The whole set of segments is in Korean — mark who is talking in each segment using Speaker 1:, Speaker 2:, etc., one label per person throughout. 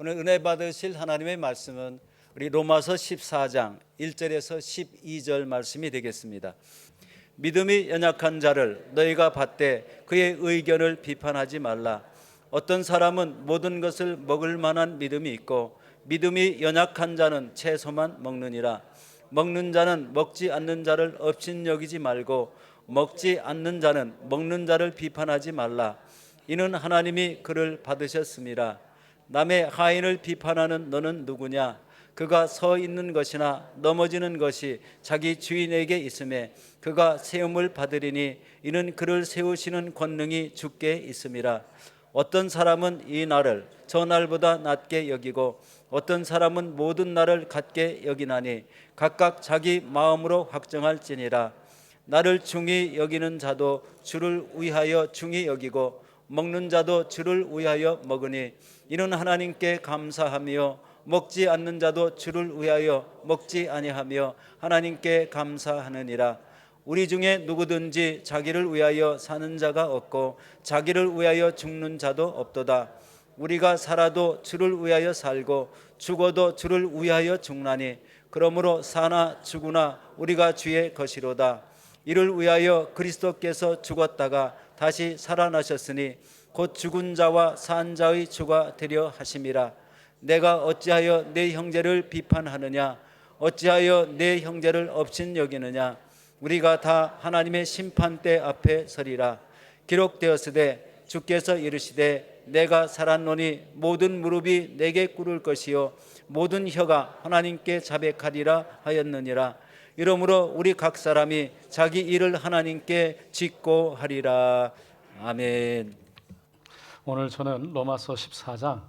Speaker 1: 오늘 은혜 받으실 하나님의 말씀은 우리 로마서 14장 1절에서 12절 말씀이 되겠습니다. 믿음이 연약한 자를 너희가 받되 그의 의견을 비판하지 말라. 어떤 사람은 모든 것을 먹을 만한 믿음이 있고 믿음이 연약한 자는 채소만 먹느니라. 먹는 자는 먹지 않는 자를 업신여기지 말고 먹지 않는 자는 먹는 자를 비판하지 말라. 이는 하나님이 그를 받으셨음이라. 남의 하인을 비판하는 너는 누구냐? 그가 서 있는 것이나 넘어지는 것이 자기 주인에게 있음에 그가 세움을 받으리니 이는 그를 세우시는 권능이 주께 있음이라. 어떤 사람은 이 날을 저 날보다 낮게 여기고 어떤 사람은 모든 날을 같게 여기나니 각각 자기 마음으로 확정할지니라. 나를 중히 여기는 자도 주를 위하여 중히 여기고 먹는 자도 주를 위하여 먹으니 이는 하나님께 감사하며 먹지 않는 자도 주를 위하여 먹지 아니하며 하나님께 감사하느니라. 우리 중에 누구든지 자기를 위하여 사는 자가 없고 자기를 위하여 죽는 자도 없도다. 우리가 살아도 주를 위하여 살고 죽어도 주를 위하여 죽나니 그러므로 사나 죽으나 우리가 주의 것이로다. 이를 위하여 그리스도께서 죽었다가 다시 살아나셨으니 곧 죽은 자와 산 자의 주가 되려 하심이라. 내가 어찌하여 내 형제를 비판하느냐? 어찌하여 내 형제를 업신 여기느냐? 우리가 다 하나님의 심판대 앞에 서리라. 기록되었으되 주께서 이르시되 내가 살았노니 모든 무릎이 내게 꿇을 것이요 모든 혀가 하나님께 자백하리라 하였느니라. 이러므로 우리 각 사람이 자기 일을 하나님께 짓고 하리라. 아멘.
Speaker 2: 오늘 저는 로마서 14장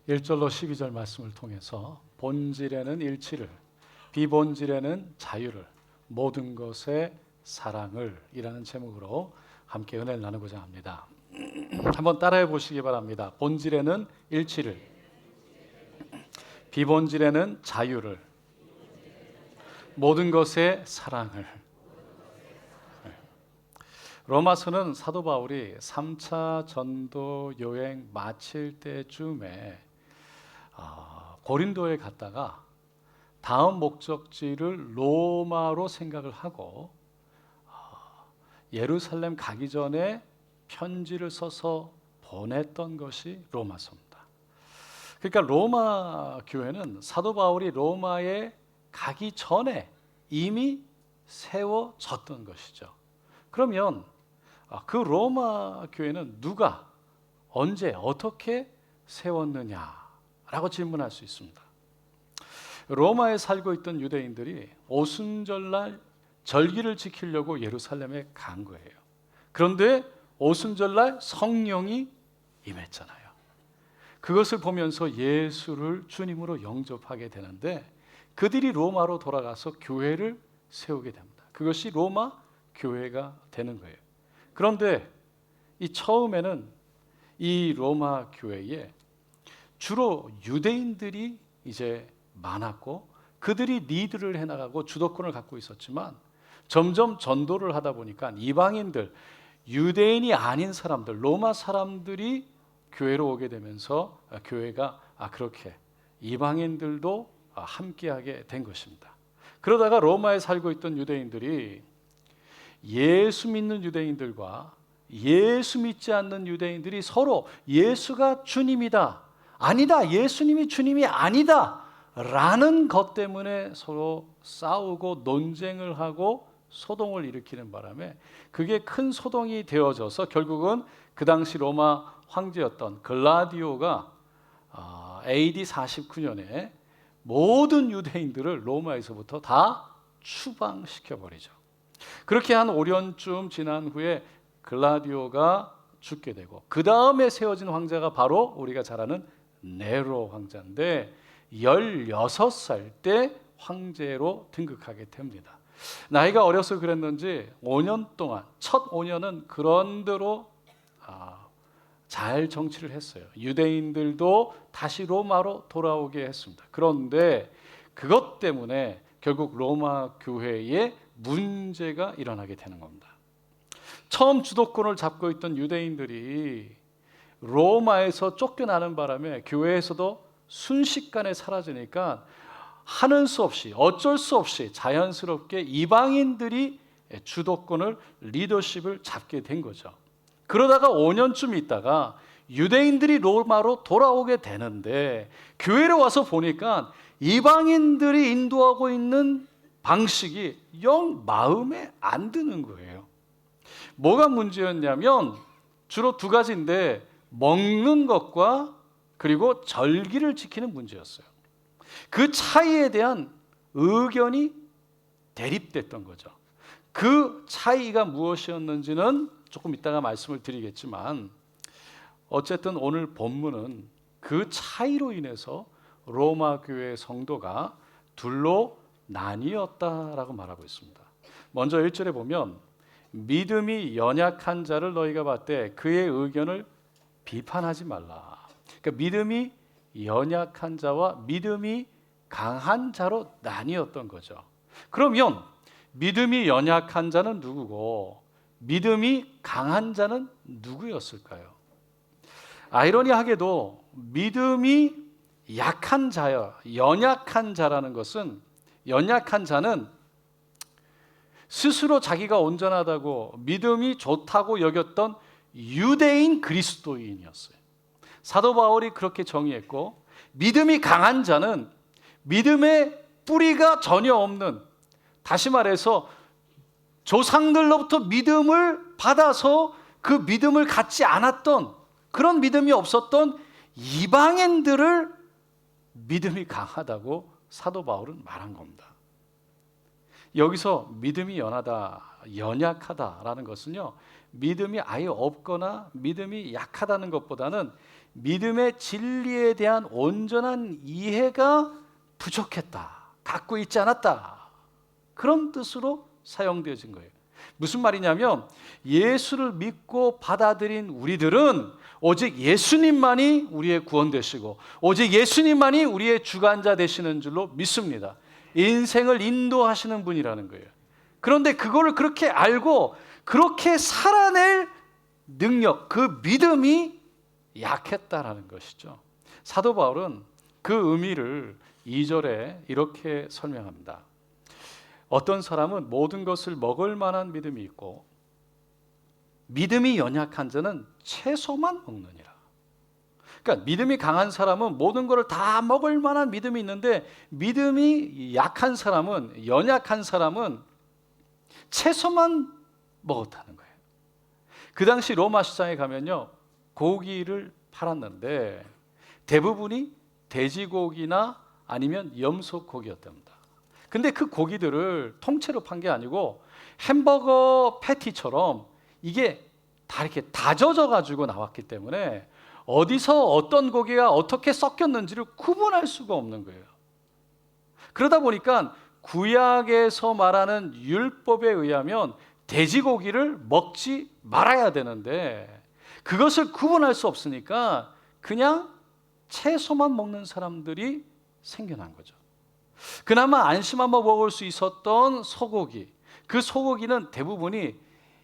Speaker 2: 1절로 12절 말씀을 통해서 본질에는 일치를, 비본질에는 자유를, 모든 것에 사랑을 이라는 제목으로 함께 은혜를 나누고자 합니다. 한번 따라해 보시기 바랍니다. 본질에는 일치를, 비본질에는 자유를, 모든 것에 사랑을. 로마서는 사도 바울이 3차 전도 여행 마칠 때쯤에 고린도에 갔다가 다음 목적지를 로마로 생각을 하고 예루살렘 가기 전에 편지를 써서 보냈던 것이 로마서입니다. 그러니까 로마 교회는 사도 바울이 로마에 가기 전에 이미 세워졌던 것이죠. 그러면 그 로마 교회는 누가 언제 어떻게 세웠느냐라고 질문할 수 있습니다. 로마에 살고 있던 유대인들이 오순절날 절기를 지키려고 예루살렘에 간 거예요. 그런데 오순절날 성령이 임했잖아요. 그것을 보면서 예수를 주님으로 영접하게 되는데 그들이 로마로 돌아가서 교회를 세우게 됩니다. 그것이 로마 교회가 되는 거예요. 그런데 이 처음에는 이 로마 교회에 주로 유대인들이 이제 많았고 그들이 리드를 해나가고 주도권을 갖고 있었지만 점점 전도를 하다 보니까 이방인들, 유대인이 아닌 사람들, 로마 사람들이 교회로 오게 되면서 교회가 그렇게 이방인들도 함께하게 된 것입니다. 그러다가 로마에 살고 있던 유대인들이 예수 믿는 유대인들과 예수 믿지 않는 유대인들이 서로 예수가 주님이다, 아니다, 예수님이 주님이 아니다 라는 것 때문에 서로 싸우고 논쟁을 하고 소동을 일으키는 바람에 그게 큰 소동이 되어져서 결국은 그 당시 로마 황제였던 글라디오가 AD 49년에 모든 유대인들을 로마에서부터 다 추방시켜버리죠. 그렇게 한 5년쯤 지난 후에 글라디오가 죽게 되고 그 다음에 세워진 황제가 바로 우리가 잘 아는 네로 황제인데 16살 때 황제로 등극하게 됩니다. 나이가 어려서 그랬는지 5년 동안, 첫 5년은 그런대로 잘 정치를 했어요. 유대인들도 다시 로마로 돌아오게 했습니다. 그런데 그것 때문에 결국 로마 교회에 문제가 일어나게 되는 겁니다. 처음 주도권을 잡고 있던 유대인들이 로마에서 쫓겨나는 바람에 교회에서도 순식간에 사라지니까 하는 수 없이 어쩔 수 없이 자연스럽게 이방인들이 주도권을 리더십을 잡게 된 거죠. 그러다가 5년쯤 있다가 유대인들이 로마로 돌아오게 되는데 교회로 와서 보니까 이방인들이 인도하고 있는 방식이 영 마음에 안 드는 거예요. 뭐가 문제였냐면 주로 두 가지인데 먹는 것과 그리고 절기를 지키는 문제였어요. 그 차이에 대한 의견이 대립됐던 거죠. 그 차이가 무엇이었는지는 조금 이따가 말씀을 드리겠지만 어쨌든 오늘 본문은 그 차이로 인해서 로마 교회 성도가 둘로 나뉘었다라고 말하고 있습니다. 먼저 1절에 보면 믿음이 연약한 자를 너희가 봤되 그의 의견을 비판하지 말라. 그러니까 믿음이 연약한 자와 믿음이 강한 자로 나뉘었던 거죠. 그러면 믿음이 연약한 자는 누구고 믿음이 강한 자는 누구였을까요? 아이러니하게도 믿음이 약한 자여, 연약한 자라는 것은 연약한 자는 스스로 자기가 온전하다고 믿음이 좋다고 여겼던 유대인 그리스도인이었어요. 사도 바울이 그렇게 정의했고 믿음이 강한 자는 믿음의 뿌리가 전혀 없는, 다시 말해서 조상들로부터 믿음을 받아서 그 믿음을 갖지 않았던 그런 믿음이 없었던 이방인들을 믿음이 강하다고 사도 바울은 말한 겁니다. 여기서 믿음이 연약하다라는 것은요, 믿음이 아예 없거나 믿음이 약하다는 것보다는 믿음의 진리에 대한 온전한 이해가 부족했다, 갖고 있지 않았다, 그런 뜻으로 사용되어진 거예요. 무슨 말이냐면 예수를 믿고 받아들인 우리들은 오직 예수님만이 우리의 구원 되시고 오직 예수님만이 우리의 주관자 되시는 줄로 믿습니다. 인생을 인도하시는 분이라는 거예요. 그런데 그거를 그렇게 알고 그렇게 살아낼 능력, 그 믿음이 약했다라는 것이죠. 사도 바울은 그 의미를 2절에 이렇게 설명합니다. 어떤 사람은 모든 것을 먹을 만한 믿음이 있고 믿음이 연약한 자는 채소만 먹느니라. 그러니까 믿음이 강한 사람은 모든 것을 다 먹을 만한 믿음이 있는데 믿음이 약한 사람은, 연약한 사람은 채소만 먹었다는 거예요. 그 당시 로마 시장에 가면요, 고기를 팔았는데 대부분이 돼지고기나 아니면 염소고기였답니다. 근데 그 고기들을 통째로 판 게 아니고 햄버거 패티처럼 이게 다 이렇게 다져져 가지고 나왔기 때문에 어디서 어떤 고기가 어떻게 섞였는지를 구분할 수가 없는 거예요. 그러다 보니까 구약에서 말하는 율법에 의하면 돼지고기를 먹지 말아야 되는데 그것을 구분할 수 없으니까 그냥 채소만 먹는 사람들이 생겨난 거죠. 그나마 안심하며 먹을 수 있었던 소고기, 그 소고기는 대부분이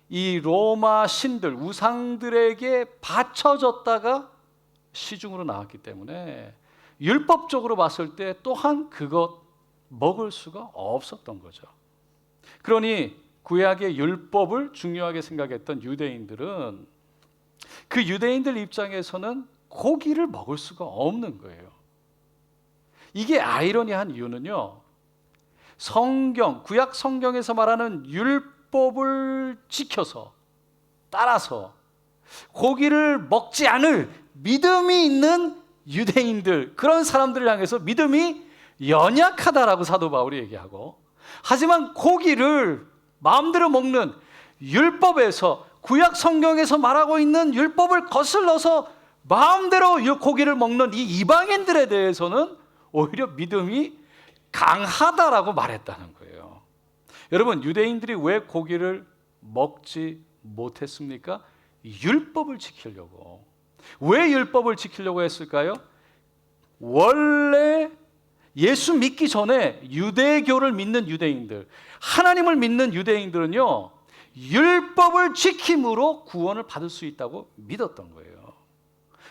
Speaker 2: 이 로마 신들, 우상들에게 바쳐졌다가 시중으로 나왔기 때문에 율법적으로 봤을 때 또한 그것 먹을 수가 없었던 거죠. 그러니 구약의 율법을 중요하게 생각했던 유대인들은 그 유대인들 입장에서는 고기를 먹을 수가 없는 거예요. 이게 아이러니한 이유는요, 구약 성경에서 말하는 율법을 지켜서 따라서 고기를 먹지 않을 믿음이 있는 유대인들, 그런 사람들을 향해서 믿음이 연약하다라고 사도 바울이 얘기하고, 하지만 고기를 마음대로 먹는 율법에서, 구약 성경에서 말하고 있는 율법을 거슬러서 마음대로 고기를 먹는 이 이방인들에 대해서는 오히려 믿음이 강하다라고 말했다는 거예요. 여러분, 유대인들이 왜 고기를 먹지 못했습니까? 율법을 지키려고. 왜 율법을 지키려고 했을까요? 원래 예수 믿기 전에 유대교를 믿는 유대인들, 하나님을 믿는 유대인들은요, 율법을 지킴으로 구원을 받을 수 있다고 믿었던 거예요.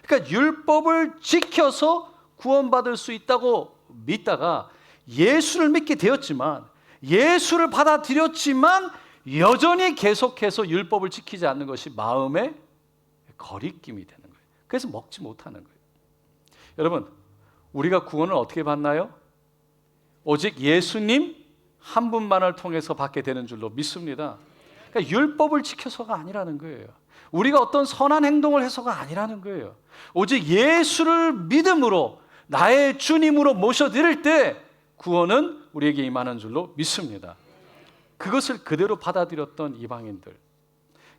Speaker 2: 그러니까 율법을 지켜서 구원받을 수 있다고 믿다가 예수를 믿게 되었지만, 예수를 받아들였지만 여전히 계속해서 율법을 지키지 않는 것이 마음의 거리낌이 되는 거예요. 그래서 먹지 못하는 거예요. 여러분, 우리가 구원을 어떻게 받나요? 오직 예수님 한 분만을 통해서 받게 되는 줄로 믿습니다. 그러니까 율법을 지켜서가 아니라는 거예요. 우리가 어떤 선한 행동을 해서가 아니라는 거예요. 오직 예수를 믿음으로 나의 주님으로 모셔드릴 때 구원은 우리에게 임하는 줄로 믿습니다. 그것을 그대로 받아들였던 이방인들,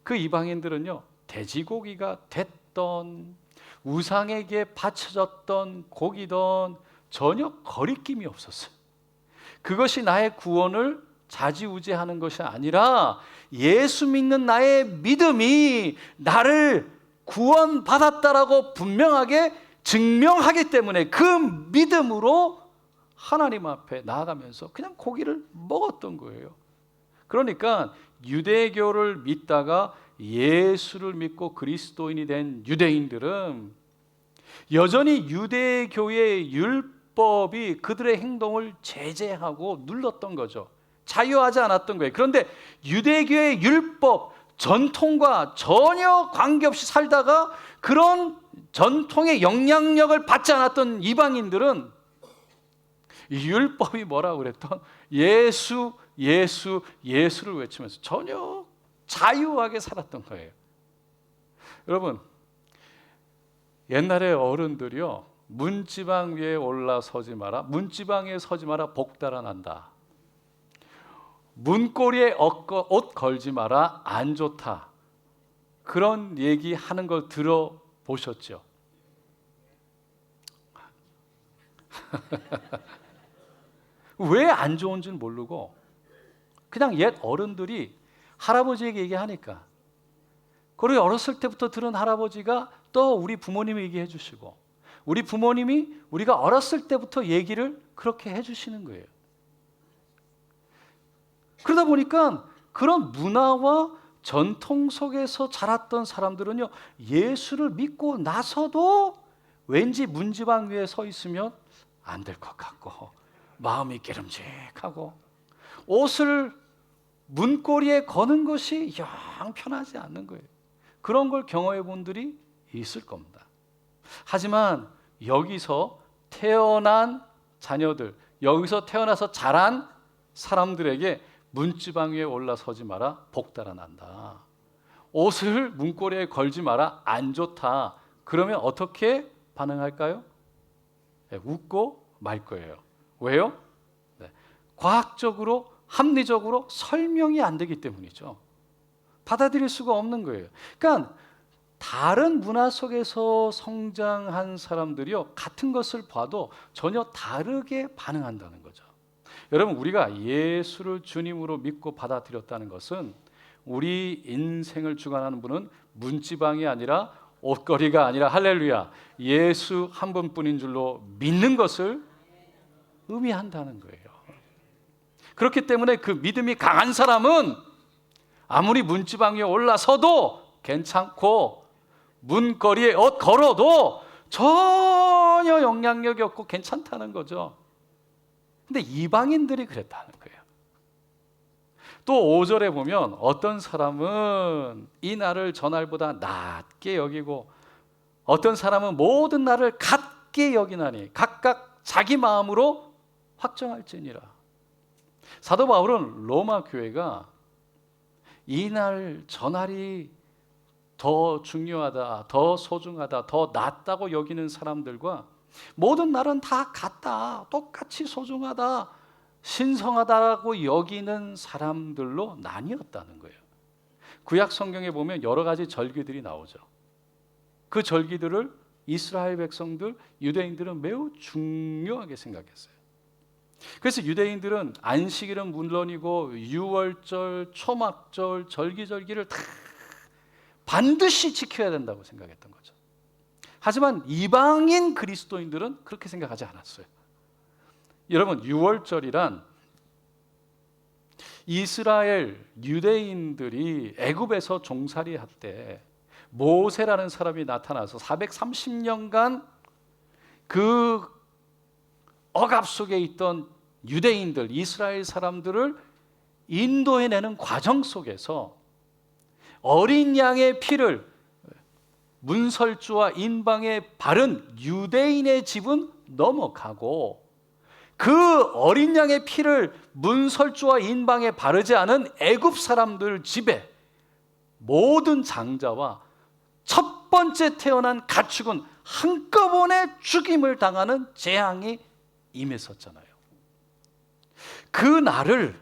Speaker 2: 그 이방인들은요, 돼지고기가 됐던 우상에게 바쳐졌던 고기든 전혀 거리낌이 없었어요. 그것이 나의 구원을 좌지우지하는 것이 아니라 예수 믿는 나의 믿음이 나를 구원받았다라고 분명하게 증명하기 때문에 그 믿음으로 하나님 앞에 나아가면서 그냥 고기를 먹었던 거예요. 그러니까 유대교를 믿다가 예수를 믿고 그리스도인이 된 유대인들은 여전히 유대교의 율법이 그들의 행동을 제재하고 눌렀던 거죠. 자유하지 않았던 거예요. 그런데 유대교의 율법, 전통과 전혀 관계없이 살다가 그런 전통의 영향력을 받지 않았던 이방인들은 이 율법이 뭐라고 그랬던 예수, 예수, 예수를 외치면서 전혀 자유하게 살았던 거예요. 여러분, 옛날에 어른들이요, 문지방 위에 올라서지 마라, 문지방 위에 서지 마라, 복 달아난다. 문고리에 옷 걸지 마라, 안 좋다. 그런 얘기하는 걸 들어보셨죠? 왜 안 좋은지는 모르고 그냥 옛 어른들이 할아버지에게 얘기하니까, 그리고 어렸을 때부터 들은 할아버지가 또 우리 부모님이 얘기해 주시고, 우리 부모님이 우리가 어렸을 때부터 얘기를 그렇게 해 주시는 거예요. 그러다 보니까 그런 문화와 전통 속에서 자랐던 사람들은요, 예수를 믿고 나서도 왠지 문지방 위에 서 있으면 안 될 것 같고, 마음이 깨름직하고, 옷을 문고리에 거는 것이 영 편하지 않는 거예요. 그런 걸 경험해 본 분들이 있을 겁니다. 하지만 여기서 태어난 자녀들, 여기서 태어나서 자란 사람들에게 문지방 위에 올라서지 마라, 복 달아난다. 옷을 문고리에 걸지 마라, 안 좋다. 그러면 어떻게 반응할까요? 네, 웃고 말 거예요. 왜요? 네, 과학적으로, 합리적으로 설명이 안 되기 때문이죠. 받아들일 수가 없는 거예요. 그러니까 다른 문화 속에서 성장한 사람들이요, 같은 것을 봐도 전혀 다르게 반응한다는 거죠. 여러분, 우리가 예수를 주님으로 믿고 받아들였다는 것은 우리 인생을 주관하는 분은 문지방이 아니라 옷걸이가 아니라, 할렐루야, 예수 한 분뿐인 줄로 믿는 것을 의미한다는 거예요. 그렇기 때문에 그 믿음이 강한 사람은 아무리 문지방 위에 올라서도 괜찮고, 문거리에 옷 걸어도 전혀 영향력이 없고 괜찮다는 거죠. 근데 이방인들이 그랬다는 거예요. 또 5절에 보면 어떤 사람은 이 날을 저 날보다 낮게 여기고, 어떤 사람은 모든 날을 같게 여기나니 각각 자기 마음으로 확정할지니라. 사도 바울은 로마 교회가 이 날 저 날이 더 중요하다, 더 소중하다, 더 낫다고 여기는 사람들과 모든 날은 다 같다, 똑같이 소중하다, 신성하다고 여기는 사람들로 나뉘었다는 거예요. 구약 성경에 보면 여러 가지 절기들이 나오죠. 그 절기들을 이스라엘 백성들, 유대인들은 매우 중요하게 생각했어요. 그래서 유대인들은 안식일은 물론이고 유월절, 초막절, 절기절기를 다 반드시 지켜야 된다고 생각했던 거죠. 하지만 이방인 그리스도인들은 그렇게 생각하지 않았어요. 여러분, 유월절이란 이스라엘 유대인들이 애굽에서 종살이할 때 모세라는 사람이 나타나서 430년간 그 억압 속에 있던 유대인들, 이스라엘 사람들을 인도해내는 과정 속에서 어린 양의 피를 문설주와 인방에 바른 유대인의 집은 넘어가고 그 어린 양의 피를 문설주와 인방에 바르지 않은 애굽 사람들 집에 모든 장자와 첫 번째 태어난 가축은 한꺼번에 죽임을 당하는 재앙이 임했었잖아요. 그 날을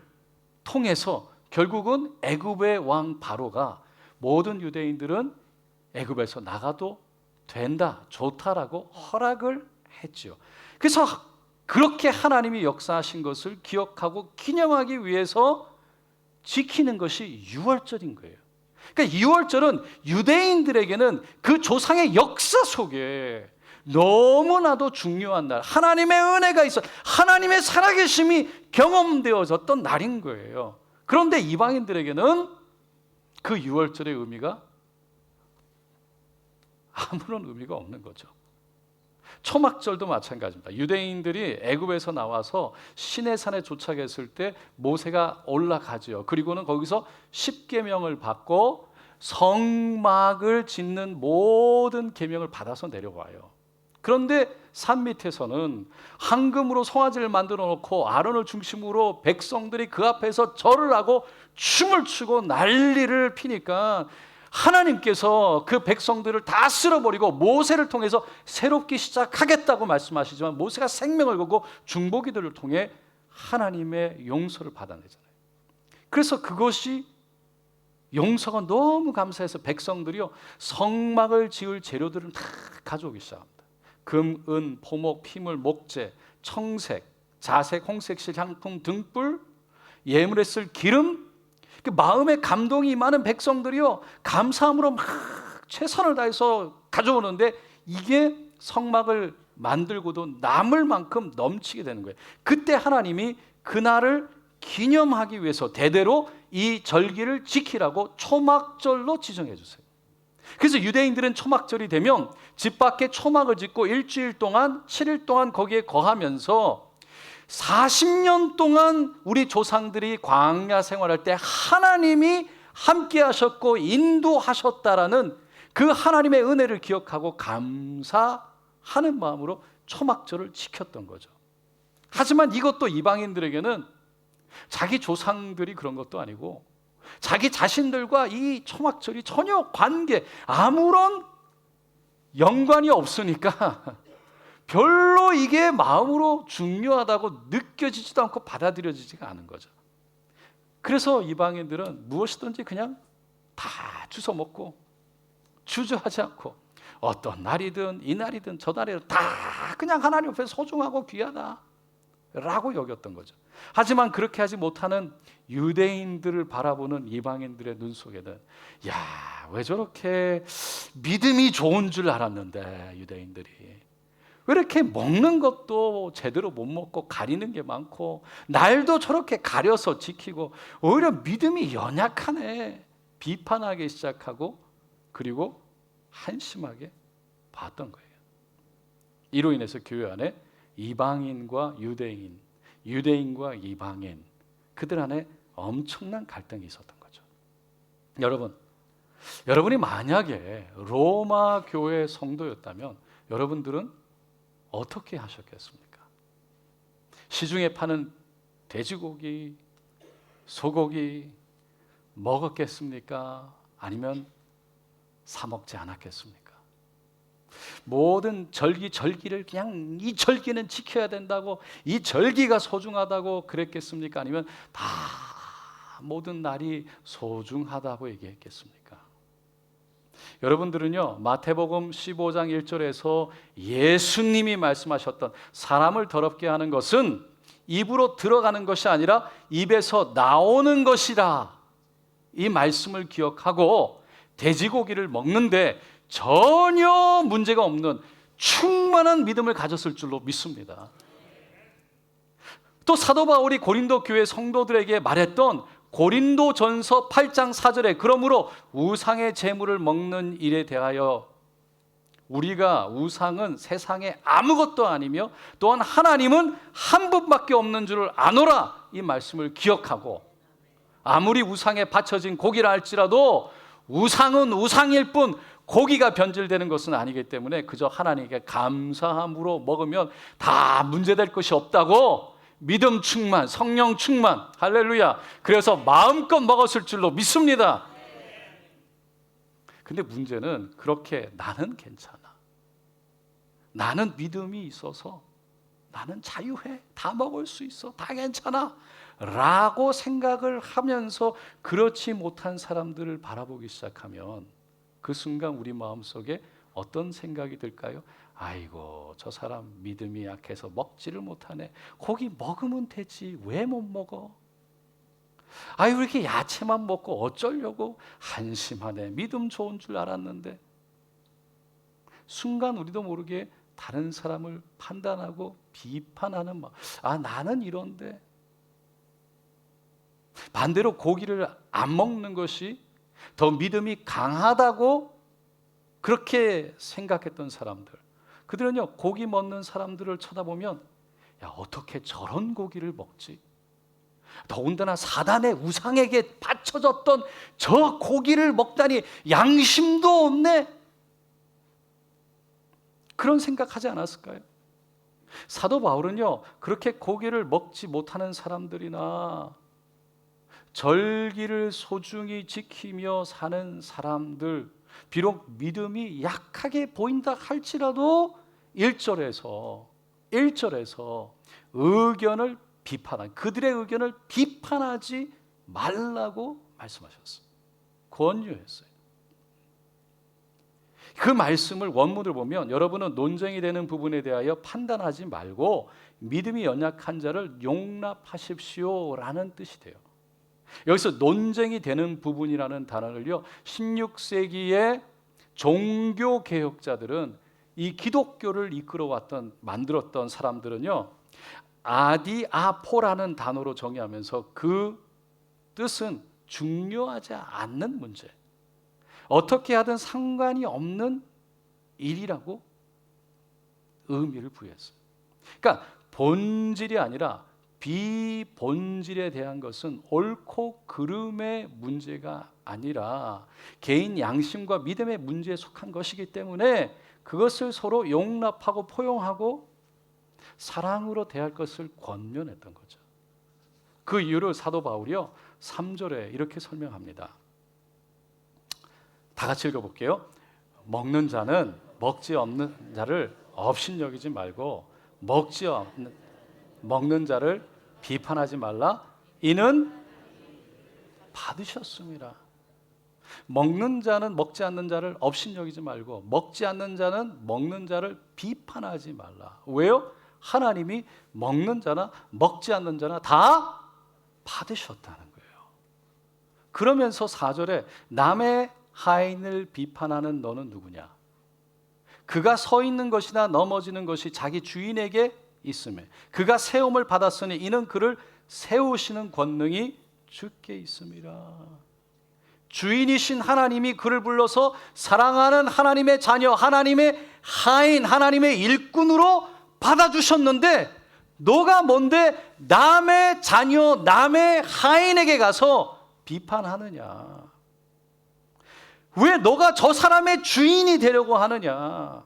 Speaker 2: 통해서 결국은 애굽의 왕 바로가 모든 유대인들은 애굽에서 나가도 된다, 좋다라고 허락을 했죠. 그래서 그렇게 하나님이 역사하신 것을 기억하고 기념하기 위해서 지키는 것이 유월절인 거예요. 그러니까 유월절은 유대인들에게는 그 조상의 역사 속에 너무나도 중요한 날, 하나님의 은혜가 있어 하나님의 살아계심이 경험되어졌던 날인 거예요. 그런데 이방인들에게는 그 유월절의 의미가 아무런 의미가 없는 거죠. 초막절도 마찬가지입니다. 유대인들이 애굽에서 나와서 시내산에 도착했을 때 모세가 올라가죠. 그리고는 거기서 십계명을 받고 성막을 짓는 모든 계명을 받아서 내려와요. 그런데 산 밑에서는 황금으로 송아지를 만들어 놓고 아론을 중심으로 백성들이 그 앞에서 절을 하고 춤을 추고 난리를 피니까 하나님께서 그 백성들을 다 쓸어버리고 모세를 통해서 새롭게 시작하겠다고 말씀하시지만 모세가 생명을 걸고 중보기도를 통해 하나님의 용서를 받아내잖아요. 그래서 그것이 용서가 너무 감사해서 백성들이요 성막을 지을 재료들을 다 가져오기 시작합니다. 금, 은, 포목, 피물, 목재, 청색, 자색, 홍색실, 향품, 등불, 예물에 쓸 기름, 그 마음에 감동이 임하는 백성들이요 감사함으로 막 최선을 다해서 가져오는데 이게 성막을 만들고도 남을 만큼 넘치게 되는 거예요. 그때 하나님이 그날을 기념하기 위해서 대대로 이 절기를 지키라고 초막절로 지정해 주세요. 그래서 유대인들은 초막절이 되면 집 밖에 초막을 짓고 일주일 동안 7일 동안 거기에 거하면서 40년 동안 우리 조상들이 광야 생활할 때 하나님이 함께 하셨고 인도하셨다라는 그 하나님의 은혜를 기억하고 감사하는 마음으로 초막절을 지켰던 거죠. 하지만 이것도 이방인들에게는 자기 조상들이 그런 것도 아니고 자기 자신들과 이 초막절이 전혀 아무런 연관이 없으니까 별로 이게 마음으로 중요하다고 느껴지지도 않고 받아들여지지가 않은 거죠. 그래서 이방인들은 무엇이든지 그냥 다 주워 먹고 주저하지 않고 어떤 날이든 이 날이든 저 날이든 다 그냥 하나님 앞에 소중하고 귀하다라고 여겼던 거죠. 하지만 그렇게 하지 못하는 유대인들을 바라보는 이방인들의 눈 속에는 야, 왜 저렇게 믿음이 좋은 줄 알았는데 유대인들이 왜 이렇게 먹는 것도 제대로 못 먹고 가리는 게 많고 날도 저렇게 가려서 지키고 오히려 믿음이 연약하네 비판하기 시작하고 그리고 한심하게 봤던 거예요. 이로 인해서 교회 안에 이방인과 유대인, 유대인과 이방인 그들 안에 엄청난 갈등이 있었던 거죠. 여러분이 만약에 로마 교회 성도였다면 여러분들은 어떻게 하셨겠습니까? 시중에 파는 돼지고기, 소고기 먹었겠습니까? 아니면 사 먹지 않았겠습니까? 모든 절기를 그냥 이 절기는 지켜야 된다고 이 절기가 소중하다고 그랬겠습니까? 아니면 다 모든 날이 소중하다고 얘기했겠습니까? 여러분들은요 마태복음 15장 1절에서 예수님이 말씀하셨던 사람을 더럽게 하는 것은 입으로 들어가는 것이 아니라 입에서 나오는 것이라 이 말씀을 기억하고 돼지고기를 먹는데 전혀 문제가 없는 충만한 믿음을 가졌을 줄로 믿습니다. 또 사도 바울이 고린도 교회 성도들에게 말했던 고린도전서 8장 4절에 그러므로 우상의 제물을 먹는 일에 대하여 우리가 우상은 세상에 아무것도 아니며 또한 하나님은 한 분밖에 없는 줄을 아노라, 이 말씀을 기억하고, 아무리 우상에 바쳐진 고기라 할지라도 우상은 우상일 뿐 고기가 변질되는 것은 아니기 때문에 그저 하나님께 감사함으로 먹으면 다 문제될 것이 없다고, 믿음 충만, 성령 충만, 할렐루야. 그래서 마음껏 먹었을 줄로 믿습니다. 근데 문제는 그렇게 나는 괜찮아, 나는 믿음이 있어서 나는 자유해, 다 먹을 수 있어, 다 괜찮아 라고 생각을 하면서 그렇지 못한 사람들을 바라보기 시작하면 그 순간 우리 마음속에 어떤 생각이 들까요? 아이고, 저 사람 믿음이 약해서 먹지를 못하네. 고기 먹으면 되지, 왜 못 먹어? 아이고, 이렇게 야채만 먹고 어쩌려고, 한심하네, 믿음 좋은 줄 알았는데. 순간 우리도 모르게 다른 사람을 판단하고 비판하는 마음. 아, 나는 이런데. 반대로 고기를 안 먹는 것이 더 믿음이 강하다고 그렇게 생각했던 사람들, 그들은요, 고기 먹는 사람들을 쳐다보면, 야, 어떻게 저런 고기를 먹지? 더군다나 사단의 우상에게 바쳐졌던 저 고기를 먹다니 양심도 없네, 그런 생각하지 않았을까요? 사도 바울은요, 그렇게 고기를 먹지 못하는 사람들이나 절기를 소중히 지키며 사는 사람들, 비록 믿음이 약하게 보인다 할지라도 1절에서 의견을 그들의 의견을 비판하지 말라고 말씀하셨어요. 권유했어요. 그 말씀을 원문을 보면 여러분은 논쟁이 되는 부분에 대하여 판단하지 말고 믿음이 연약한 자를 용납하십시오라는 뜻이 돼요. 여기서 논쟁이 되는 부분이라는 단어를요, 16세기의 종교 개혁자들은, 이 기독교를 만들었던 사람들은요, 아디아포라는 단어로 정의하면서 그 뜻은 중요하지 않는 문제, 어떻게 하든 상관이 없는 일이라고 의미를 부여했어요. 그러니까 본질이 아니라 비본질에 대한 것은 옳고 그름의 문제가 아니라 개인 양심과 믿음의 문제에 속한 것이기 때문에 그것을 서로 용납하고 포용하고 사랑으로 대할 것을 권면했던 거죠. 그 이유를 사도 바울이요, 3절에 이렇게 설명합니다. 다 같이 읽어볼게요. 먹는 자는 먹지 없는 자를 업신여기지 말고 먹는 자를 비판하지 말라. 이는 받으셨습니다. 먹는 자는 먹지 않는 자를 업신여기지 말고 먹지 않는 자는 먹는 자를 비판하지 말라. 왜요? 하나님이 먹는 자나 먹지 않는 자나 다 받으셨다는 거예요. 그러면서 4절에 남의 하인을 비판하는 너는 누구냐? 그가 서 있는 것이나 넘어지는 것이 자기 주인에게 있음에 그가 세움을 받았으니 이는 그를 세우시는 권능이 주께 있음이라. 주인이신 하나님이 그를 불러서 사랑하는 하나님의 자녀, 하나님의 하인, 하나님의 일꾼으로 받아주셨는데 너가 뭔데 남의 자녀, 남의 하인에게 가서 비판하느냐? 왜 너가 저 사람의 주인이 되려고 하느냐?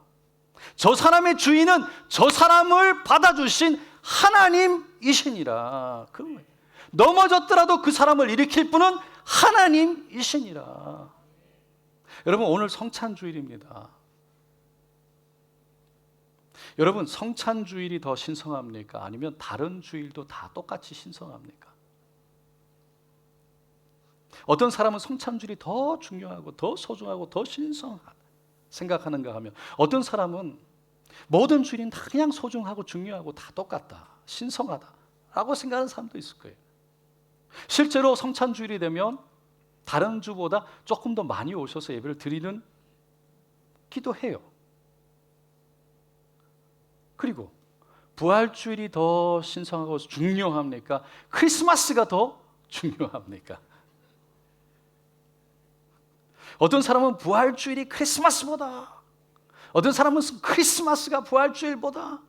Speaker 2: 저 사람의 주인은 저 사람을 받아주신 하나님이시니라. 넘어졌더라도 그 사람을 일으킬 분은 하나님이시니라. 여러분, 오늘 성찬주일입니다. 여러분, 성찬주일이 더 신성합니까? 아니면 다른 주일도 다 똑같이 신성합니까? 어떤 사람은 성찬주일이 더 중요하고 더 소중하고 더 신성하다 생각하는가 하면, 어떤 사람은 모든 주일은 다 그냥 소중하고 중요하고 다 똑같다, 신성하다라고 생각하는 사람도 있을 거예요. 실제로 성찬주일이 되면 다른 주보다 조금 더 많이 오셔서 예배를 드리는 기도해요. 그리고 부활주일이 더 신성하고 중요합니까? 크리스마스가 더 중요합니까? 어떤 사람은 부활주일이 크리스마스보다 어떤 사람은 크리스마스가 부활주일보다,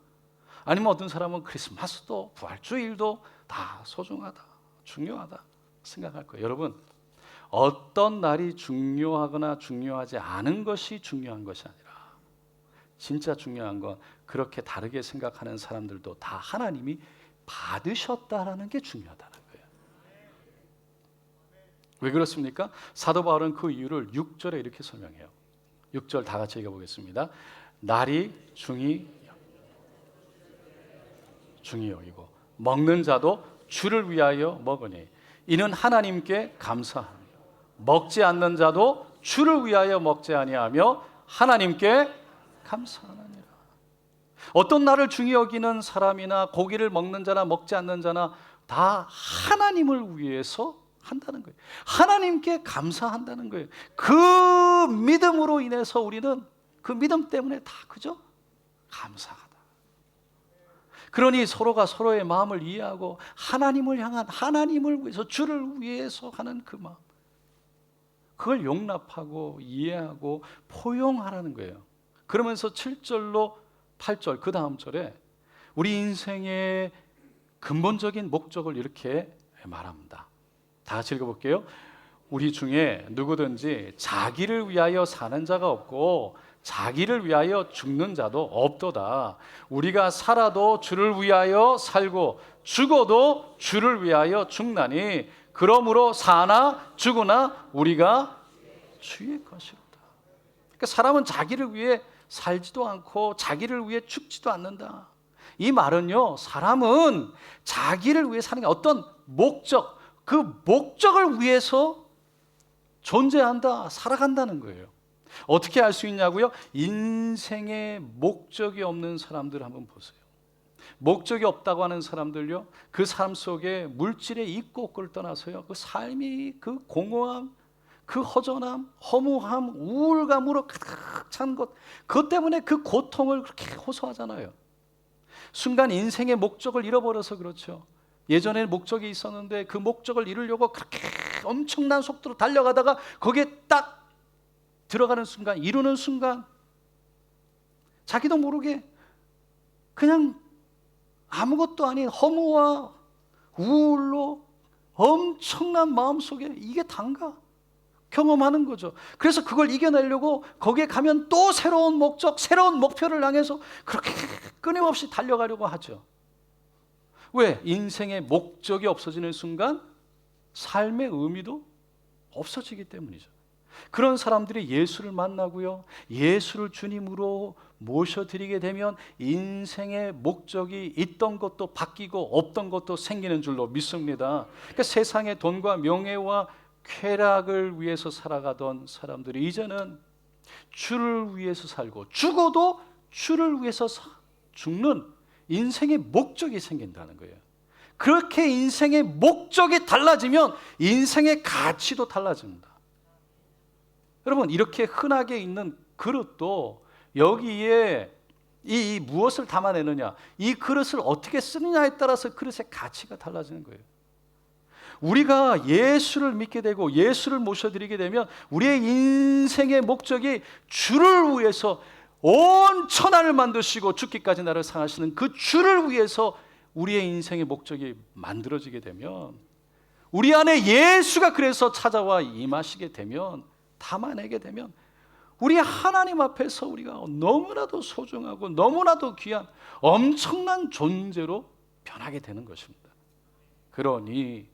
Speaker 2: 아니면 어떤 사람은 크리스마스도 부활주일도 다 소중하다, 중요하다 생각할 거예요. 여러분, 어떤 날이 중요하거나 중요하지 않은 것이 중요한 것이 아니라 진짜 중요한 건 그렇게 다르게 생각하는 사람들도 다 하나님이 받으셨다라는 게 중요하다는 거예요. 왜 그렇습니까? 사도 바울은 그 이유를 6절에 이렇게 설명해요. 6절 다 같이 읽어보겠습니다. 날이 중히 여기고 먹는 자도 주를 위하여 먹으니 이는 하나님께 감사하며 먹지 않는 자도 주를 위하여 먹지 아니하며 하나님께 감사하느니라. 어떤 날을 중히 여기는 사람이나 고기를 먹는 자나 먹지 않는 자나 다 하나님을 위해서 한다는 거예요. 하나님께 감사한다는 거예요. 그 믿음으로 인해서 우리는 그 믿음 때문에 다 그죠? 감사하다. 그러니 서로가 서로의 마음을 이해하고 하나님을 향한, 하나님을 위해서, 주를 위해서 하는 그 마음, 그걸 용납하고 이해하고 포용하라는 거예요. 그러면서 7절로 8절 그 다음 절에 우리 인생의 근본적인 목적을 이렇게 말합니다. 다 같이 읽어볼게요. 우리 중에 누구든지 자기를 위하여 사는 자가 없고 자기를 위하여 죽는 자도 없도다. 우리가 살아도 주를 위하여 살고 죽어도 주를 위하여 죽나니 그러므로 사나 죽으나 우리가 주의 것이로다. 그러니까 사람은 자기를 위해 살지도 않고 자기를 위해 죽지도 않는다. 이 말은요, 사람은 자기를 위해 사는 게 어떤 목적, 그 목적을 위해서 존재한다, 살아간다는 거예요. 어떻게 알 수 있냐고요? 인생의 목적이 없는 사람들 한번 보세요. 목적이 없다고 하는 사람들요, 그 삶 속에 물질의 있고 없고를 떠나서요, 그 삶이 그 공허함, 그 허전함, 허무함, 우울감으로 가득 찬 것, 그것 때문에 그 고통을 그렇게 호소하잖아요. 순간 인생의 목적을 잃어버려서 그렇죠. 예전에 목적이 있었는데 그 목적을 이루려고 그렇게 엄청난 속도로 달려가다가 거기에 딱 들어가는 순간, 이루는 순간 자기도 모르게 그냥 아무것도 아닌 허무와 우울로 엄청난 마음속에 이게 단가 경험하는 거죠. 그래서 그걸 이겨내려고 거기에 가면 또 새로운 목적, 새로운 목표를 향해서 그렇게 끊임없이 달려가려고 하죠. 왜? 인생의 목적이 없어지는 순간 삶의 의미도 없어지기 때문이죠. 그런 사람들이 예수를 만나고요, 예수를 주님으로 모셔드리게 되면 인생의 목적이 있던 것도 바뀌고 없던 것도 생기는 줄로 믿습니다. 그러니까 세상의 돈과 명예와 쾌락을 위해서 살아가던 사람들이 이제는 주를 위해서 살고 죽어도 주를 위해서 죽는 인생의 목적이 생긴다는 거예요. 그렇게 인생의 목적이 달라지면 인생의 가치도 달라집니다. 여러분, 이렇게 흔하게 있는 그릇도 여기에 이 무엇을 담아내느냐, 이 그릇을 어떻게 쓰느냐에 따라서 그릇의 가치가 달라지는 거예요. 우리가 예수를 믿게 되고 예수를 모셔드리게 되면 우리의 인생의 목적이 주를 위해서 온 천하를 만드시고 죽기까지 나를 상하시는 그 주를 위해서 우리의 인생의 목적이 만들어지게 되면, 우리 안에 예수가 그래서 찾아와 임하시게 되면, 담아내게 되면 우리 하나님 앞에서 우리가 너무나도 소중하고 너무나도 귀한 엄청난 존재로 변하게 되는 것입니다. 그러니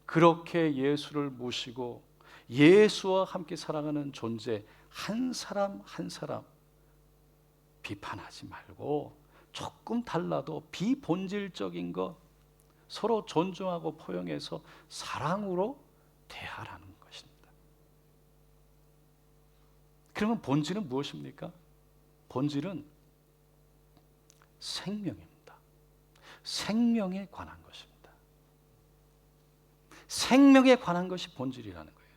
Speaker 2: 그렇게 예수를 모시고 예수와 함께 살아가는 존재 한 사람 한 사람 비판하지 말고 조금 달라도 비본질적인 것 서로 존중하고 포용해서 사랑으로 대하라는 것입니다. 그러면 본질은 무엇입니까? 본질은 생명입니다. 생명에 관한 것입니다. 생명에 관한 것이 본질이라는 거예요.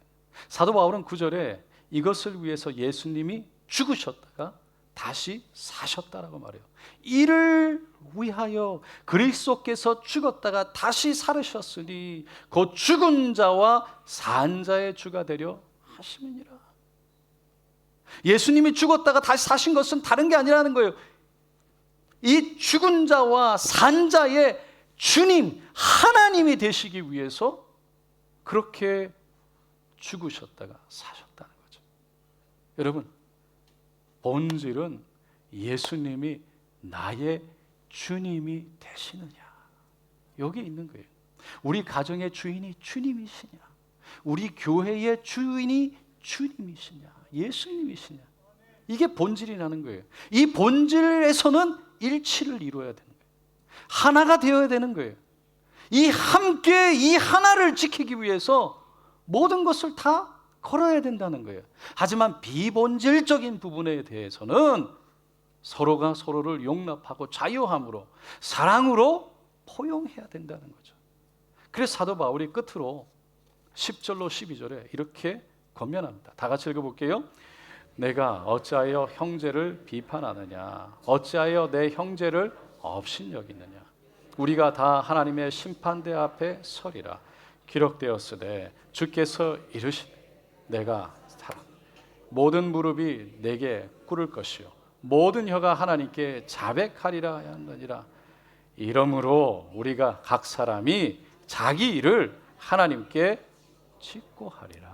Speaker 2: 사도 바울은 9절에 이것을 위해서 예수님이 죽으셨다가 다시 사셨다라고 말해요. 이를 위하여 그리스도께서 죽었다가 다시 살으셨으니 곧 죽은 자와 산 자의 주가 되려 하심이니라. 예수님이 죽었다가 다시 사신 것은 다른 게 아니라는 거예요. 이 죽은 자와 산 자의 주님 하나님이 되시기 위해서 그렇게 죽으셨다가 사셨다는 거죠. 여러분, 본질은 예수님이 나의 주님이 되시느냐, 여기 있는 거예요. 우리 가정의 주인이 주님이시냐, 우리 교회의 주인이 주님이시냐, 예수님이시냐, 이게 본질이라는 거예요. 이 본질에서는 일치를 이루어야 되는 거예요. 하나가 되어야 되는 거예요. 이 함께 이 하나를 지키기 위해서 모든 것을 다 걸어야 된다는 거예요. 하지만 비본질적인 부분에 대해서는 서로가 서로를 용납하고 자유함으로 사랑으로 포용해야 된다는 거죠. 그래서 사도 바울이 끝으로 10절로 12절에 이렇게 권면합니다. 다 같이 읽어볼게요. 내가 어찌하여 형제를 비판하느냐, 어찌하여 내 형제를 업신여기느냐. 우리가 다 하나님의 심판대 앞에 서리라. 기록되었으되 주께서 이르시되 내가 모든 무릎이 내게 꿇을 것이요 모든 혀가 하나님께 자백하리라 하느니라. 이러므로 우리가 각 사람이 자기 일을 하나님께 직고하리라.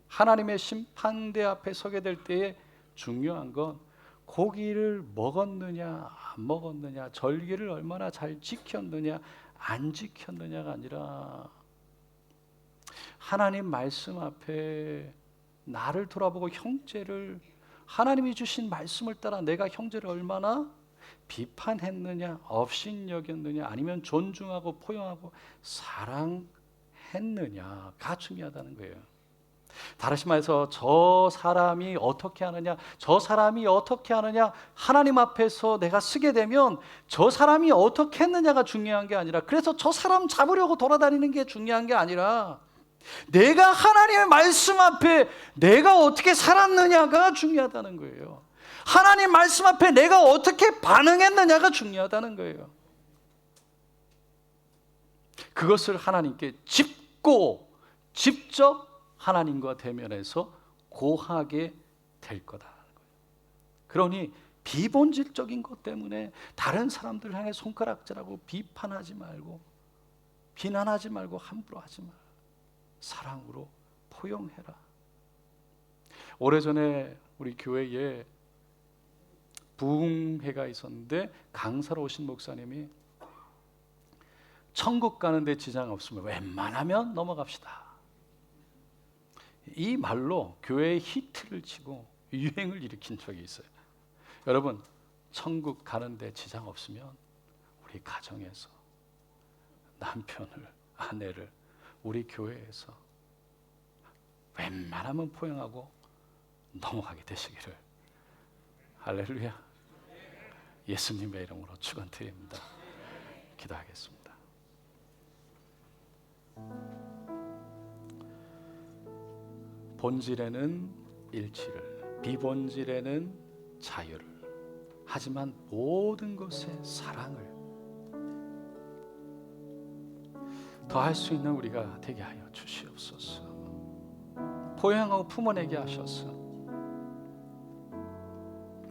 Speaker 2: 하나님의 심판대 앞에 서게 될 때에 중요한 건 고기를 먹었느냐 안 먹었느냐, 절기를 얼마나 잘 지켰느냐 안 지켰느냐가 아니라 하나님 말씀 앞에 나를 돌아보고 형제를, 하나님이 주신 말씀을 따라 내가 형제를 얼마나 비판했느냐, 업신여겼느냐, 아니면 존중하고 포용하고 사랑했느냐가 중요하다는 거예요. 다시 말해서 저 사람이 어떻게 하느냐, 저 사람이 어떻게 하느냐, 하나님 앞에서 내가 쓰게 되면 저 사람이 어떻게 했느냐가 중요한 게 아니라, 그래서 저 사람 잡으려고 돌아다니는 게 중요한 게 아니라 내가 하나님의 말씀 앞에 내가 어떻게 살았느냐가 중요하다는 거예요. 하나님 말씀 앞에 내가 어떻게 반응했느냐가 중요하다는 거예요. 그것을 하나님께 짚고 직접 하나님과 대면해서 고하게 될 거다. 그러니 비본질적인 것 때문에 다른 사람들 향해 손가락질하고 비판하지 말고, 비난하지 말고, 함부로 하지 마. 사랑으로 포용해라. 오래전에 우리 교회에 부흥회가 있었는데 강사로 오신 목사님이 천국 가는데 지장 없으면 웬만하면 넘어갑시다, 이 말로 교회의 히트를 치고 유행을 일으킨 적이 있어요. 여러분, 천국 가는데 지장 없으면 우리 가정에서 남편을, 아내를 우리 교회에서 웬만하면 포용하고 넘어가게 되시기를. 할렐루야. 예수님의 이름으로 축원드립니다. 기도하겠습니다. 본질에는 일치를, 비본질에는 자유를, 하지만 모든 것에 사랑을 더할 수 있는 우리가 되게 하여 주시옵소서. 포용하고 품어내게 하셔서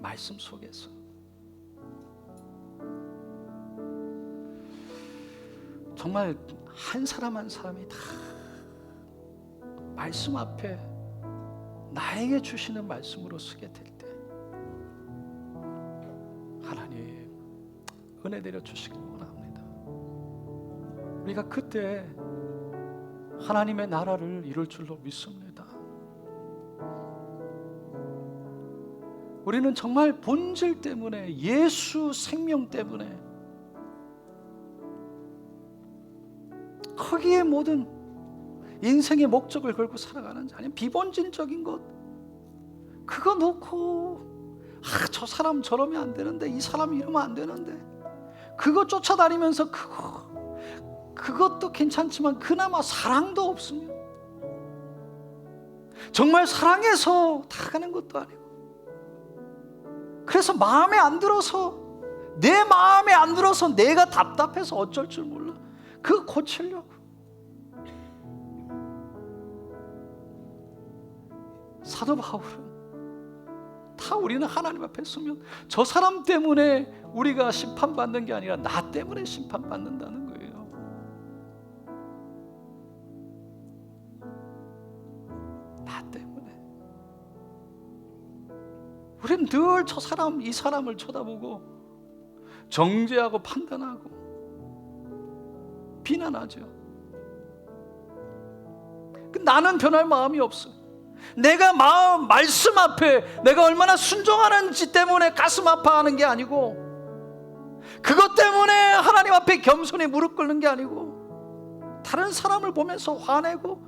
Speaker 2: 말씀 속에서 정말 한 사람 한 사람이 다 말씀 앞에 나에게 주시는 말씀으로 쓰게 될 때 하나님 은혜 내려 주시길 원합니다. 우리가 그때 하나님의 나라를 이룰 줄로 믿습니다. 우리는 정말 본질 때문에, 예수 생명 때문에 거기에 모든 인생의 목적을 걸고 살아가는 자, 아니면 비본질적인 것 그거 놓고 저 사람 저러면 안 되는데, 이 사람 이러면 안 되는데, 그거 쫓아다니면서 그것도 괜찮지만 그나마 사랑도 없으면, 정말 사랑해서 다 가는 것도 아니고, 그래서 마음에 안 들어서, 내 마음에 안 들어서 내가 답답해서 어쩔 줄 몰라, 그거 고치려고. 사도 바울은 다 우리는 하나님 앞에 서면 저 사람 때문에 우리가 심판받는 게 아니라 나 때문에 심판받는다는 거예요. 나 때문에. 우리는 늘 저 사람, 이 사람을 쳐다보고 정죄하고 판단하고 비난하죠. 나는 변할 마음이 없어. 내가 말씀 앞에 내가 얼마나 순종하는지 때문에 가슴 아파하는 게 아니고, 그것 때문에 하나님 앞에 겸손히 무릎 꿇는 게 아니고, 다른 사람을 보면서 화내고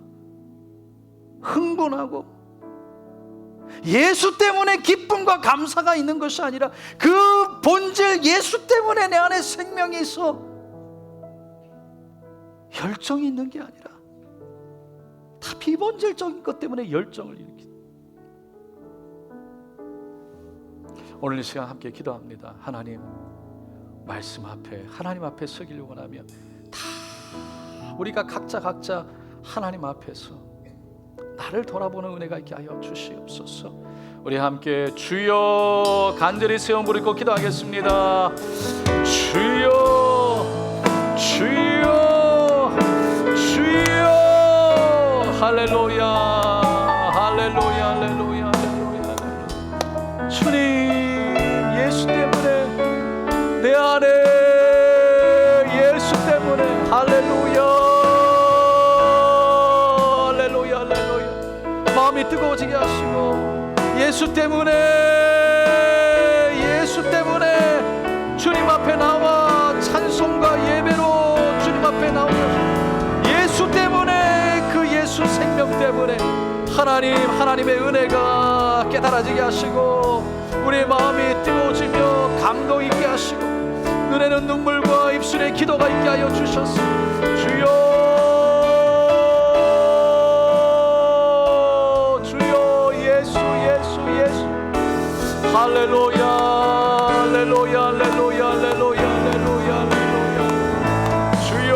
Speaker 2: 흥분하고 예수 때문에 기쁨과 감사가 있는 것이 아니라 그 본질 예수 때문에 내 안에 생명이 있어 열정이 있는 게 아니라 다 비본질적인 것 때문에 열정을 일으킨다. 오늘 이 시간 함께 기도합니다. 하나님, 말씀 앞에 하나님 앞에 서기를 원하면 다 우리가 각자 하나님 앞에서 나를 돌아보는 은혜가 있게 하여 주시옵소서. 우리 함께 주여 간절히 세워 무릎 꿇고 기도하겠습니다. 주여 주여 주여. 할렐루야 할렐루야 할렐루야 할렐루야. 주님, 예수 때문에 내 안에 예수 때문에 할렐루야 할렐루야 할렐루야. 마음이 뜨거워지게 하시고 예수 때문에 주님 앞에 나와 찬송과 예배로 주님 앞에 나오며 예수 때문에 그 예수 생명 때문에 하나님의 은혜가 깨달아지게 하시고 우리의 마음이 뜨거워지며 감동 있게 하시고 눈에는 눈물과 입술에 기도가 있게 하여 주셨소. 주여 예수 할렐루야 할렐루야 할렐루야 할렐루야 할렐루야 할렐루야. 주여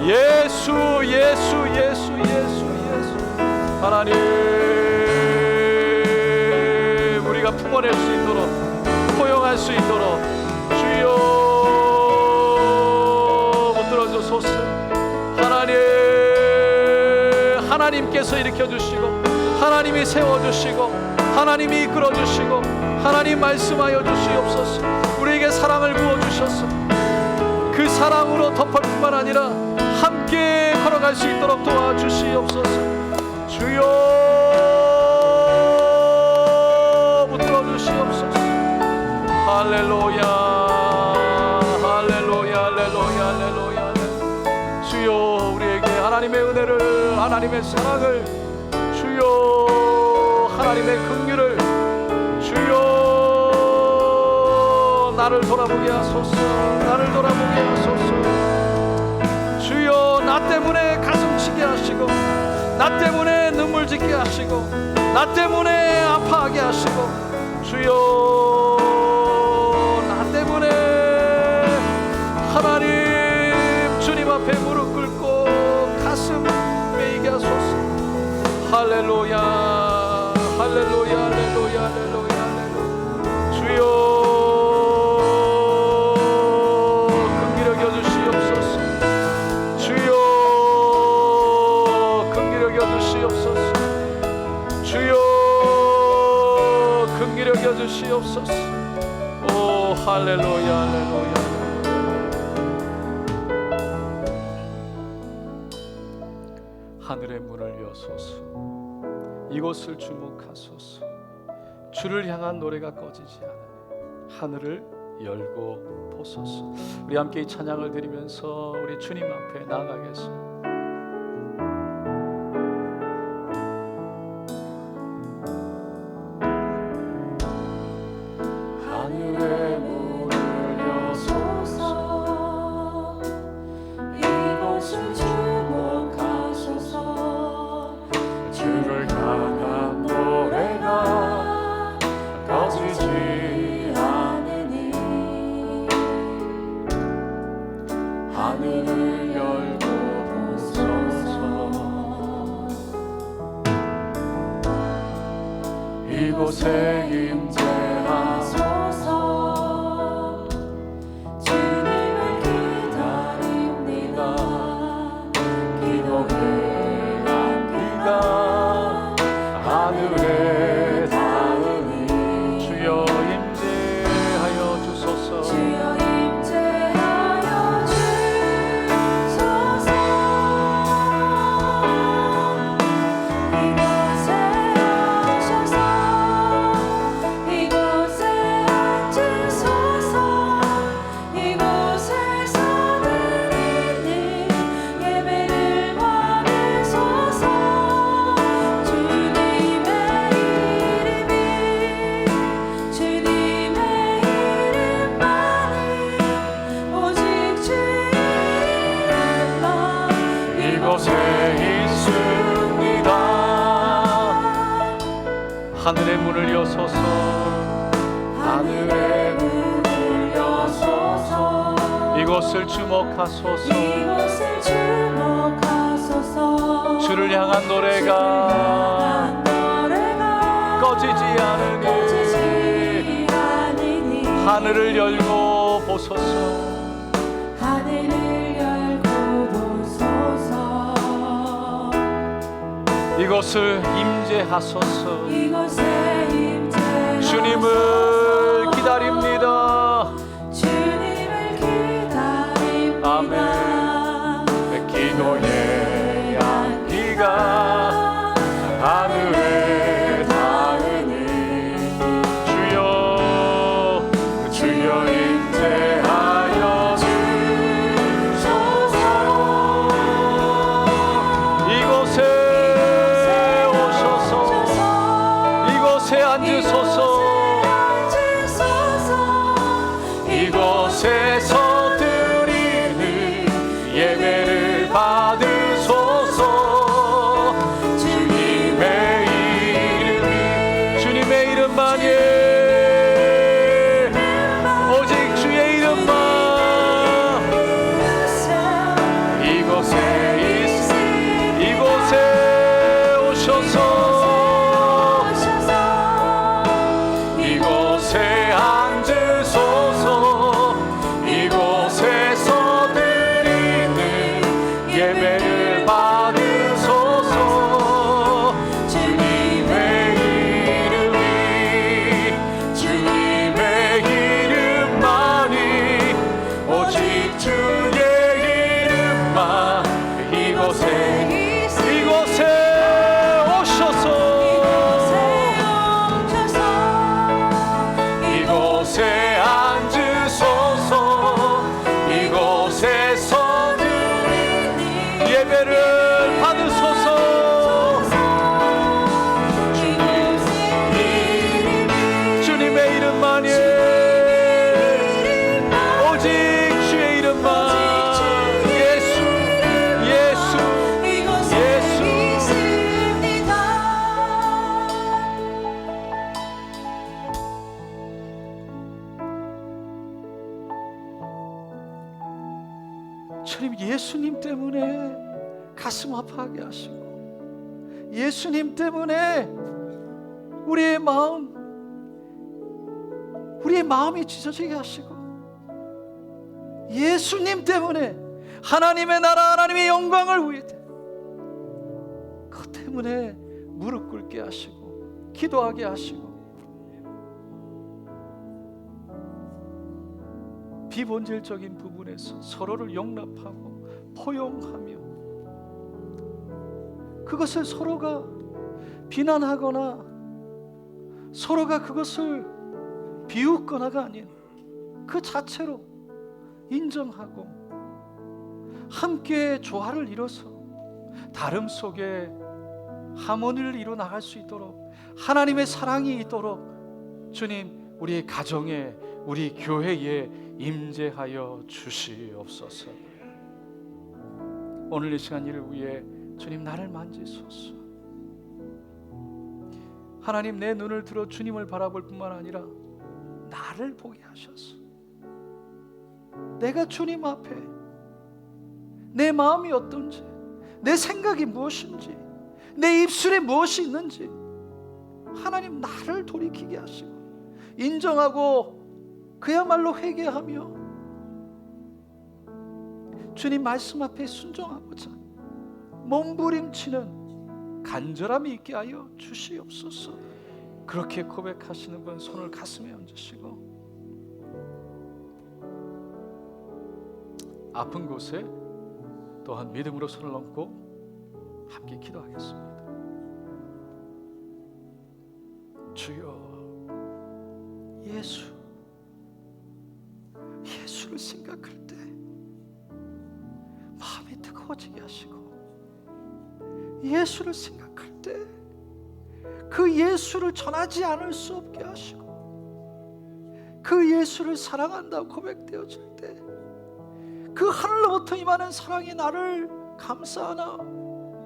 Speaker 2: 예수 하나님, 우리가 품어낼 수 있도록 포용할 수 있도록 주여 붙들어주소서. 하나님께서 일으켜주시고 하나님이 세워주시고 하나님이 이끌어주시고 하나님 말씀하여 주시옵소서. 우리에게 사랑을 부어주셔서 그 사랑으로 덮을 뿐만 아니라 함께 걸어갈 수 있도록 도와주시옵소서. 주여 붙들어 주시옵소서. 할렐루야 할렐루야 할렐루야 할렐루야. 주여 우리에게 하나님의 은혜를 하나님의 사랑을 주여 하나님의 긍휼을 주여 나를 돌아보게 하소서. 나를 돌아보게 하소서. 주여 나 때문에 가슴 치게 하시고 나 때문에 눈물 짓게 하시고 나 때문에 아파하게 하시고 주여 나 때문에 하나님 주님 앞에 무릎 꿇고 가슴 베이게 하소서. 할렐루야 할렐루야 할렐루야 할렐루야 할렐루야. 주여 긍휼히 여겨 주시옵소서. 주여 긍휼히 여겨 주시옵소서. 주여 긍휼히 여겨 주시옵소서. 오 할렐루야 할렐루야. 하늘의 문을 여소서. 이곳을 주목하소서. 주를 향한 노래가 꺼지지 않으니 하늘을 열고 보소서. 우리 함께 이 찬양을 드리면서 우리 주님 앞에 나아가겠습니다. 하늘의 문을 여소서.
Speaker 3: 이곳을 주목하소서.
Speaker 2: 주를 향한 노래가 꺼지지
Speaker 3: 않으니
Speaker 2: 하늘을 열고 보소서. 이곳에 임재하소서.
Speaker 3: 주님을 기다립니다. 기도해
Speaker 2: 비가 하늘에 닿으니 주여 임재하여 주소서.
Speaker 3: 주여 임재하여 주소서. 이곳에 오셔서 이곳에 앉으소서. 이곳에서 드리는 예배를 받으소서. 주님의 이름이 주님의 이름만이 오직 주의 이름만
Speaker 2: 이곳에 있습니다. 하늘의 문을 여소서.
Speaker 3: 하늘의 문을 여소서.
Speaker 2: 이곳을 주목하소서.
Speaker 3: 이곳을 주목하소서.
Speaker 2: 주를 향한 노래가
Speaker 3: 한 노래가
Speaker 2: 꺼지지 않으니
Speaker 3: 꺼지지 않으니
Speaker 2: 하늘을 열고 보소서.
Speaker 3: 하늘을 열고 보소서.
Speaker 2: 이곳을 임재하소서.
Speaker 3: 이곳에 임재하소서.
Speaker 2: 주님을 기다립니다.
Speaker 3: 주님을 기다립니다.
Speaker 2: 아멘. 기도의 향기가 하늘에 닿으니 주여 주여 임재하여 주소서. 이곳에 오셔서 이곳에 앉으소서. 이곳에서 드리는 예배를 받으소서. 주님의 이름만이 오직 주의 이름만 이곳에 오셔서 이곳에 앉으소서. 이곳에서 드리는 예배를 받으소서. 주님의 이름만이 오직 주의 이름만 이곳에 오셔서 이곳에 앉으소서. 이곳에서 드리는 예배를 받으소서. 주님의 이름만이 오직 주의 이름만 예수 주님, 예수님 때문에 가슴 아파하게 하시고 예수님 때문에 우리의 마음이 찢어지게 하시고 예수님 때문에 하나님의 나라 하나님의 영광을 위해 그것 때문에 무릎 꿇게 하시고 기도하게 하시고 비본질적인 부분에서 서로를 용납하고 포용하며 그것을 서로가 비난하거나 서로가 그것을 비웃거나가 아닌 그 자체로 인정하고 함께 조화를 이뤄서 다름 속에 하모니를 이뤄 나갈 수 있도록 하나님의 사랑이 있도록 주님 우리 가정에 우리 교회에 임재하여 주시옵소서. 오늘 이 시간 일을 위해 주님 나를 만지소서. 하나님 내 눈을 들어 주님을 바라볼 뿐만 아니라 나를 보게 하셔서 내가 주님 앞에 내 마음이 어떤지 내 생각이 무엇인지 내 입술에 무엇이 있는지 하나님 나를 돌이키게 하시고 인정하고 그야말로 회개하며 주님 말씀 앞에 순종하고자 몸부림치는 간절함이 있게 하여 주시옵소서. 그렇게 고백하시는 분 손을 가슴에 얹으시고 아픈 곳에 또한 믿음으로 손을 얹고 함께 기도하겠습니다. 주여, 예수를 생각할 때 마음이 뜨거워지게 하시고 예수를 생각할 때 그 예수를 전하지 않을 수 없게 하시고 그 예수를 사랑한다고 고백되어질 때 그 하늘로부터 임하는 사랑이 나를 감싸나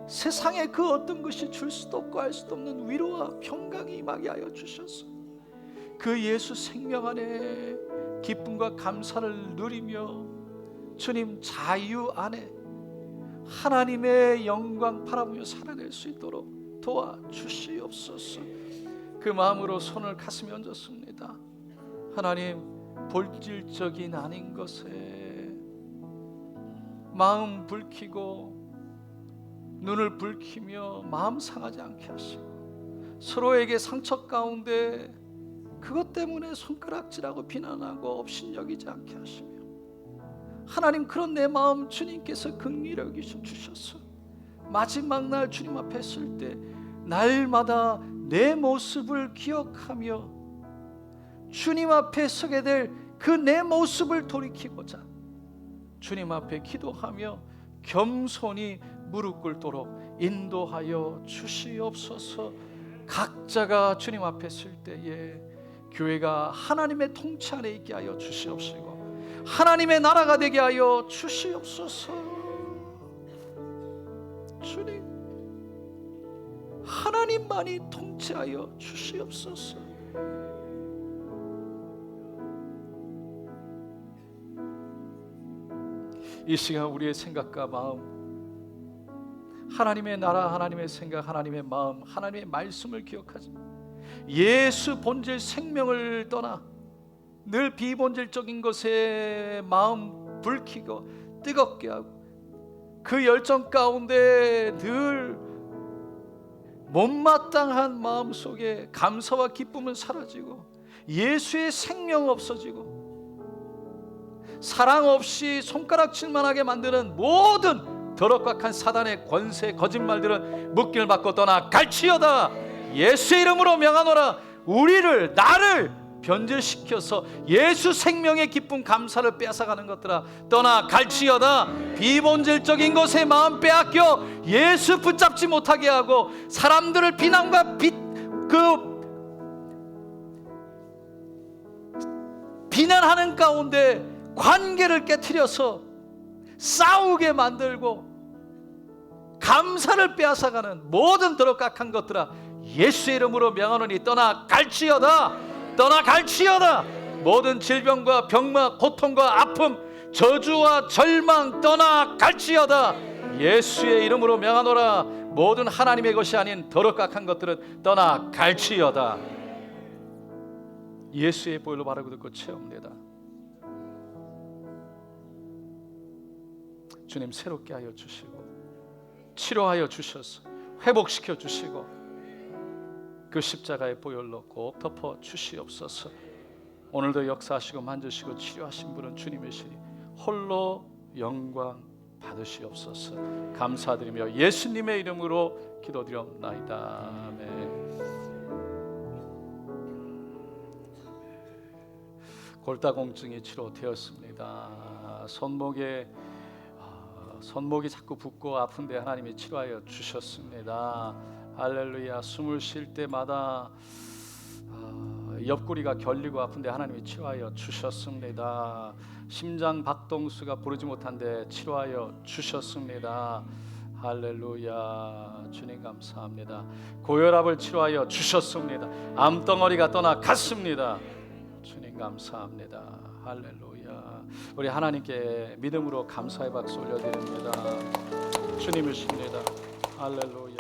Speaker 2: 세상에 그 어떤 것이 줄 수도 없고 할 수도 없는 위로와 평강이 임하게 하여 주셔서 그 예수 생명 안에 기쁨과 감사를 누리며 주님 자유 안에 하나님의 영광 바라보며 살아낼 수 있도록 도와주시옵소서. 그 마음으로 손을 가슴에 얹었습니다. 하나님, 본질적인 아닌 것에 마음 붉히고 눈을 붉히며 마음 상하지 않게 하시고 서로에게 상처 가운데 그것 때문에 손가락질하고 비난하고 업신여기지 않게 하시며 하나님, 그런 내 마음 주님께서 긍휼히 여기셔 주셔서 마지막 날 주님 앞에 설 때 날마다 내 모습을 기억하며 주님 앞에 서게 될 그 내 모습을 돌이키고자 주님 앞에 기도하며 겸손히 무릎 꿇도록 인도하여 주시옵소서. 각자가 주님 앞에 설 때에 교회가 하나님의 통치 안에 있게 하여 주시옵시고 하나님의 나라가 되게 하여 주시옵소서. 주님, 하나님만이 통치하여 주시옵소서. 이 시간 우리의 생각과 마음, 하나님의 나라, 하나님의 생각, 하나님의 마음, 하나님의 말씀을 기억하지 예수 본질 생명을 떠나 늘 비본질적인 것에 마음 불키고 뜨겁게 하고 그 열정 가운데 늘 못마땅한 마음 속에 감사와 기쁨은 사라지고 예수의 생명 없어지고 사랑 없이 손가락질만 하게 만드는 모든 더럽각한 사단의 권세 거짓말들은 묶임을 받고 떠나 갈치여다. 예수의 이름으로 명하노라. 우리를 나를 변질시켜서 예수 생명의 기쁨 감사를 빼앗아가는 것들아 떠나 갈치여다. 비본질적인 것에 마음 빼앗겨 예수 붙잡지 못하게 하고 사람들을 비난과 비난하는 가운데 관계를 깨트려서 싸우게 만들고 감사를 빼앗아가는 모든 더럽각한 것들아 예수의 이름으로 명하노니 떠나 갈치여다. 떠나 갈치여다. 모든 질병과 병마, 고통과 아픔, 저주와 절망 떠나 갈치여다. 예수의 이름으로 명하노라. 모든 하나님의 것이 아닌 더럽각한 것들은 떠나 갈치여다. 예수의 보혈로 바라고 듣고 채웁니다. 주님, 새롭게 하여 주시고 치료하여 주셔서 회복시켜 주시고 그 십자가의 보혈로 꼭 덮어 주시옵소서. 오늘도 역사하시고 만지시고 치료하신 분은 주님이시니 홀로 영광 받으시옵소서. 감사드리며 예수님의 이름으로 기도드리옵나이다. 아멘. 골다공증이 치료되었습니다. 손목이 자꾸 붓고 아픈데 하나님이 치료하여 주셨습니다. 할렐루야. 숨을 쉴 때마다 옆구리가 결리고 아픈데 하나님이 치료하여 주셨습니다. 심장 박동수가 부르지 못한데 치료하여 주셨습니다. 할렐루야. 주님 감사합니다. 고혈압을 치료하여 주셨습니다. 암덩어리가 떠나갔습니다. 주님 감사합니다. 할렐루야. 우리 하나님께 믿음으로 감사의 박수 올려드립니다. 주님이십니다. 할렐루야.